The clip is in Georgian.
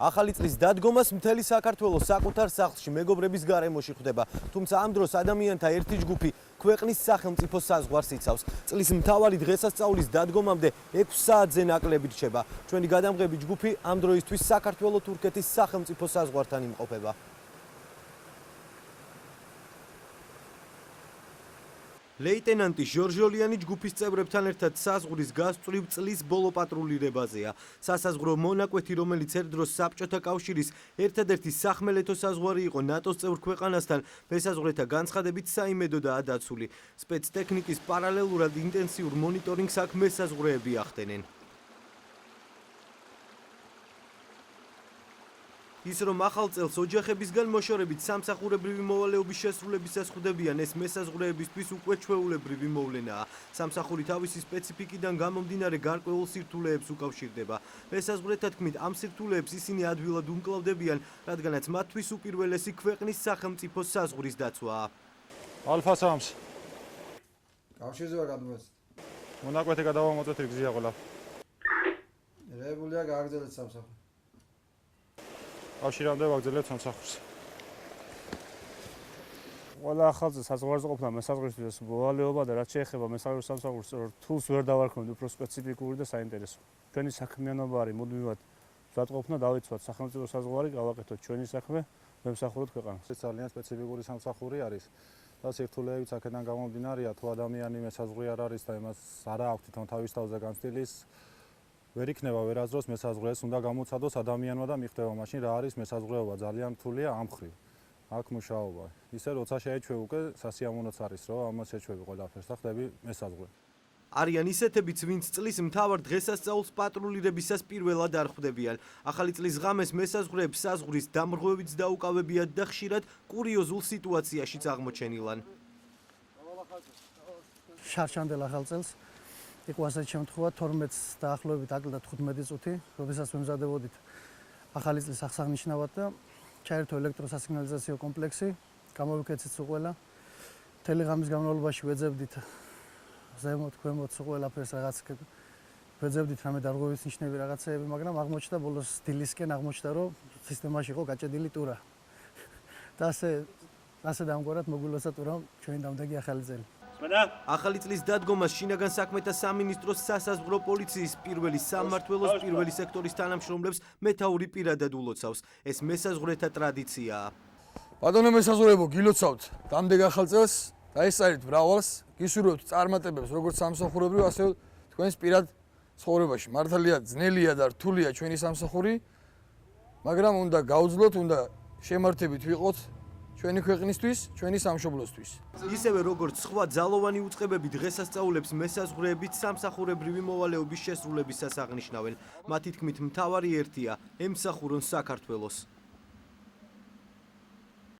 ახალი წლის დადგომას მთელი საქართველოს საკუთარ სახლში მეგობრების გარემოში ხვდება. თუმცა ამ დროს ადამიანთა ერთი ჯგუფი ქვეყნის სახელმწიფო საზღვარს იცავს. წლის მთავარი დღესასწაულის დადგომამდე 6 საათზე ნაკლები რჩება. ჩვენი გადამღები ჯგუფი ამ დროისთვის საქართველო-თურქეთის სახელმწიფო საზღვართან იმყოფება. ლეიტენანტი ჟორჟოლიანი ჯგუფის წევრებთან ერთად საზღვრის გასწვრივ წლის ბოლო პატრულირებაზეა. სასაზღვრო მონაკვეთი, რომელიც ერთ დროს საბჭოთა კავშირის ერთადერთი სახმელეთო საზღვარი იყო ნატოს წევრ ქვეყანასთან, მესაზღვრეთა განცხადებით საიმედოდაა დაცული. სპეცტექნიკის პარალელურად ინტენსიურ მონიტორინგს აქ მესაზღვრეები ახდენენ. ის რომ ახალ წელს ოჯახებისგან მოშორებით სამსახურებრივი მოვალეობის შესრულებისას ხვდებიან, ეს მესაზღვრეებისთვის უკვე ჩვეულებრივი მოვლენაა. სამსახური თავისი სპეციფიკიდან გამომდინარე გარკვეულ სირთულეებს უკავშირდება. მესაზღვრეთა თქმით, ამ სირთულეებს ისინი ადვილად უმკლავდებიან, რადგანაც მათთვის უპირველესი ქვეყნის სახელმწიფო საზღვრის დაცვაა. ალფა 3-ს. კავშირზე ვარ გადმოეცით. მონაკვეთი გადავამოწეთ რიგზია ყველა. რეგულია გააგრძელეთ სამსახური. კავშირამდე ვაგრძელებთ სამსახურს. ყველა ახალწელს საზღვარზე ყოფნა მესაზღვრისთვის მოვალეობა და რაც შეეხება მესაზღვრე სამსახურს, რთულს ვერ დავარქმევთ, უფრო სპეციფიკური და საინტერესო. ჩვენი საქმიანობა არის მუდმივად მზადყოფნა, დავიცვათ სახელმწიფო საზღვარი, გავაკეთოთ ჩვენი საქმე, ვემსახუროთ ქვეყანას. ეს ძალიან სპეციფიკური სამსახური არის. და სირთულეებიც აქედან გამომდინარეა, თუ ადამიანი მესაზღვრე არ არის და იმას არ აქვს თვითონ თავის თავზე განცდილის, ვერ იქნება ვერასდროს მესაზღვრეს უნდა გამოცადოს ადამიანმა და მიხვდება მაშინ რა არის მესაზღვრეობა, ძალიან რთულია ამ მხრივ. აქ მუშაობა. ისე როცა შეეჩვევ უკვე სასიამოვნოც არის, რომ ამას შეჩვევი ყველაფერს და ხდები მესაზღვრე. არიან ისეთებიც, ვინც წლის მთავარ დღესასწაულს პატრულირებისას პირველად არ ხვდებიან. ახალი წლის ღამეს მესაზღვრეებს საზღვრის დამრღვევიც დაუკავებიათ და ხშირად კურიოზულ სიტუაციაშიც აღმოჩენილან. შარშანდელ ახალ წელს იყო ასეთი შემთხვევა 12-ს დაახლოებით აკლდა 15 წუთი, როდესაც ვემზადებოდით ახალი წლის აღსანიშნავად და ჩაერთო ელექტროსასიგნალიზაციო კომპლექსი, გამოვიქეცით სულ ყველა. მთელი ღამის განმავლობაში ვეძებდით ზემოთ, ქვემოთ სულ ყველაფერს რაღაც ვეძებდით რამე დარღვევის ნიშნები რაღაცეები, მაგრამ აღმოჩნდა ბოლოს დილისკენ აღმოჩნდა, რომ სისტემაში იყო გაჭედილი ტურა. და ასე დამგვარად მოგვილოცა ტურამ ჩვენი დამდეგი ახალი წელი. ახალი წლის დადგომას შინაგან საქმეთა სამინისტროს სასაზღვრო პოლიციის პირველი სამმართველოს პირველი სექტორის თანამშრომლებს მეთაური პირადად ულოცავს. ეს მესაზღვრეთა ტრადიციაა. ბატონო მესაზღვრეებო, გილოცავთ დამდეგ ახალ წელს, დაესწარით მრავალს, გისურვებთ წარმატებებს როგორც სამსახურებრივ, ასევე თქვენს პირად ცხოვრებაში. მართალია ძნელია და რთულია ჩვენი სამსახური, მაგრამ უნდა გავძლოთ, უნდა შემართებით ვიყოთ ჩვენი ქვეყნისთვის, ჩვენი სამშობლოსთვის. ისევე როგორც სხვა ძალოვანი უწყებები დღესასწაულებს მესაზღვრეებით სამსახურებრივი მოვალეობის შესრულებისას აღნიშნავენ. მათი თქმით, მთავარი ერთია ემსახურონ საქართველოს.